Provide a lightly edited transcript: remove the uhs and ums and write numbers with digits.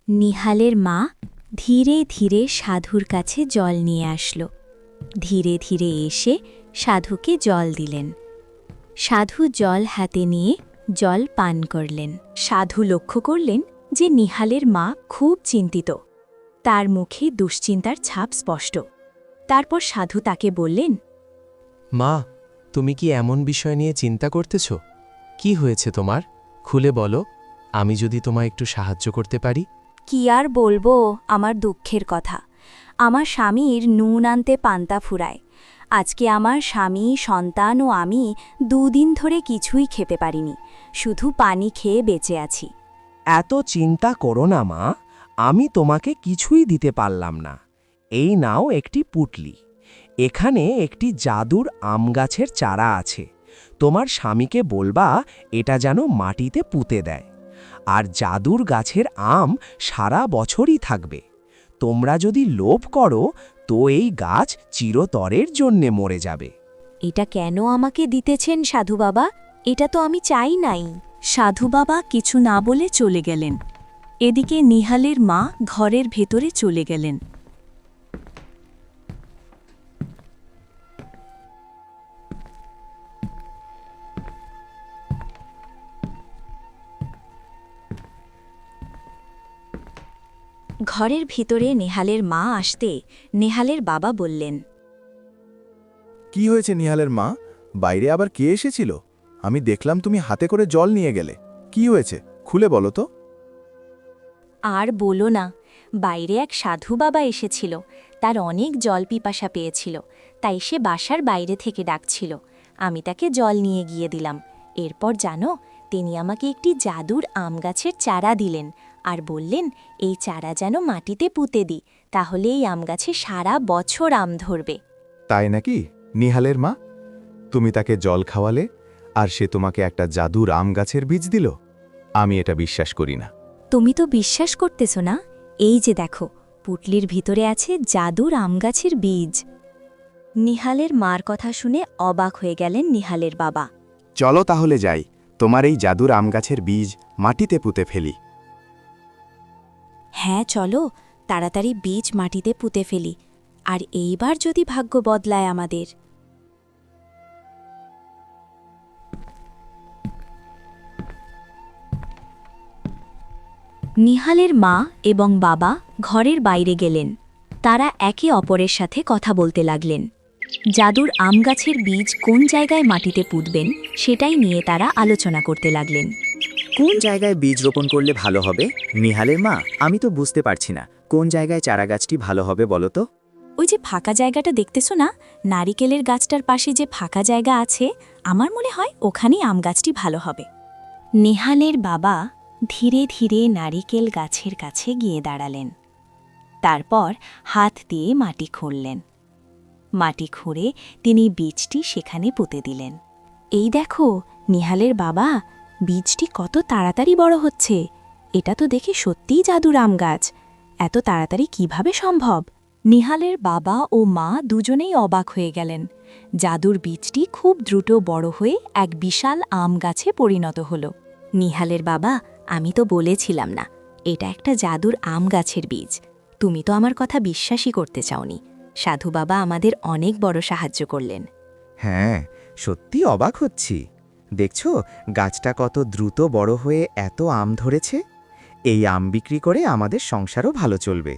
নিহালের মা ধীরে ধীরে সাধুর কাছে জল নিয়ে আসলো। ধীরে ধীরে এসে সাধুকে জল দিলেন। সাধু জল হাতে নিয়ে জল পান করলেন। সাধু লক্ষ্য করলেন যে নিহালের মা খুব চিন্তিত। তার মুখে দুশ্চিন্তার ছাপ স্পষ্ট। তারপর সাধু তাকে বললেন, মা, তুমি কি এমন বিষয় নিয়ে চিন্তা করতেছ? কি হয়েছে তোমার? খুলে বলো, আমি যদি তোমায় একটু সাহায্য করতে পারি। কি আর বলবো আমার দুঃখের কথা। আমার স্বামীর নুন আনতে পান্তা ফুরায়। আজকে আমার স্বামী, সন্তান ও আমি 2 দিন ধরে কিছুই খেতে পারিনি, শুধু পানি খেয়ে বেঁচে আছি। এত চিন্তা করো না মা, আমি তোমাকে কিছুই দিতে পারলাম না। এই নাও একটি পুটলি। এখানে একটি জাদুর আম গাছের চারা আছে। তোমার স্বামীকে বলবা এটা যেন মাটিতে পুঁতে দেয়। আর জাদুর গাছের আম সারা বছরই থাকবে। তোমরা যদি লোভ করো তো এই গাছ চিরতরের জন্যে মরে যাবে। এটা কেন আমাকে দিতেছেন সাধু বাবা? এটা তো আমি চাই নাই। সাধু বাবা কিছু না বলে চলে গেলেন। এদিকে নিহালের মা ঘরের ভেতরে চলে গেলেন। ঘরের ভিতরে নেহালের মা আসতে নেহালের বাবা বললেন, কি হয়েছে নিহালের মা? বাইরে আবার কে এসেছিল? আমি দেখলাম তুমি হাতে করে জল নিয়ে গেলে। কি হয়েছে খুলে বলো তো। আর বলো না, বাইরে এক সাধু বাবা এসেছিল। তার অনেক জল পিপাসা পেয়েছিল, তাই সে বাসার বাইরে থেকে ডাকছিল। আমি তাকে জল নিয়ে গিয়ে দিলাম। এরপর জানো, তিনি আমাকে একটি জাদুর আম গাছের চারা দিলেন আর বললেন এই চারা যেন মাটিতে পুঁতে দিই, তাহলে এই আম গাছে সারা বছর আম ধরবে। তাই নাকি নিহালের মা? তুমি তাকে জল খাওয়ালে আর সে তোমাকে একটা জাদুর আম গাছের বীজ দিল? আমি এটা বিশ্বাস করি না। তুমি তো বিশ্বাস করতেছ না? এই যে দেখো, পুটলির ভিতরে আছে জাদুর আম গাছের বীজ। নিহালের মার কথা শুনে অবাক হয়ে গেলেন নিহালের বাবা। চলো তাহলে যাই, তোমার এই জাদুর আম গাছের বীজ মাটিতে পুঁতে ফেলি। হ্যাঁ চলো, তাড়াতাড়ি বীজ মাটিতে পুঁতে ফেলি। আর এইবার যদি ভাগ্য বদলায় আমাদের। নিহালের মা এবং বাবা ঘরের বাইরে গেলেন। তারা একে অপরের সাথে কথা বলতে লাগলেন। জাদুর আম গাছের বীজ কোন জায়গায় মাটিতে পুঁতবেন সেটাই নিয়ে তারা আলোচনা করতে লাগলেন। কোন জায়গায় বীজ রোপণ করলে ভালো হবে? নিহালের মা, আমি তো বুঝতে পারছি না কোন জায়গায় চারাগাছটি ভালো হবে বলো তো। ওই যে ফাঁকা জায়গাটা দেখতেছো না, নারিকেলের গাছটার পাশে যে ফাঁকা জায়গা আছে, আমার মনে হয় ওখানেই আম গাছটি ভালো হবে। নেহালের বাবা ধীরে ধীরে নারিকেল গাছের কাছে গিয়ে দাঁড়ালেন। তারপর হাত দিয়ে মাটি খুঁড়লেন। মাটি খুঁড়ে তিনি বীজটি সেখানে পুঁতে দিলেন। এই দেখো নিহালের বাবা, বীজটি কত তাড়াতাড়ি বড় হচ্ছে। এটা তো দেখে সত্যিই জাদুর আম গাছ। এত তাড়াতাড়ি কিভাবে সম্ভব? নিহালের বাবা ও মা দুজনেই অবাক হয়ে গেলেন। জাদুর বীজটি খুব দ্রুত বড় হয়ে এক বিশাল আম গাছে পরিণত হল। নিহালের বাবা, আমি তো বলেছিলাম না, এটা একটা জাদুর আম গাছের বীজ। তুমি তো আমার কথা বিশ্বাসই করতে চাওনি। সাধু বাবা আমাদের অনেক বড় সাহায্য করলেন। হ্যাঁ, সত্যি অবাক হচ্ছি। দেখছো গাছটা কত দ্রুত বড় হয়ে এত আম ধরেছে। এই আম বিক্রি করে আমাদের সংসারও ভালো চলবে।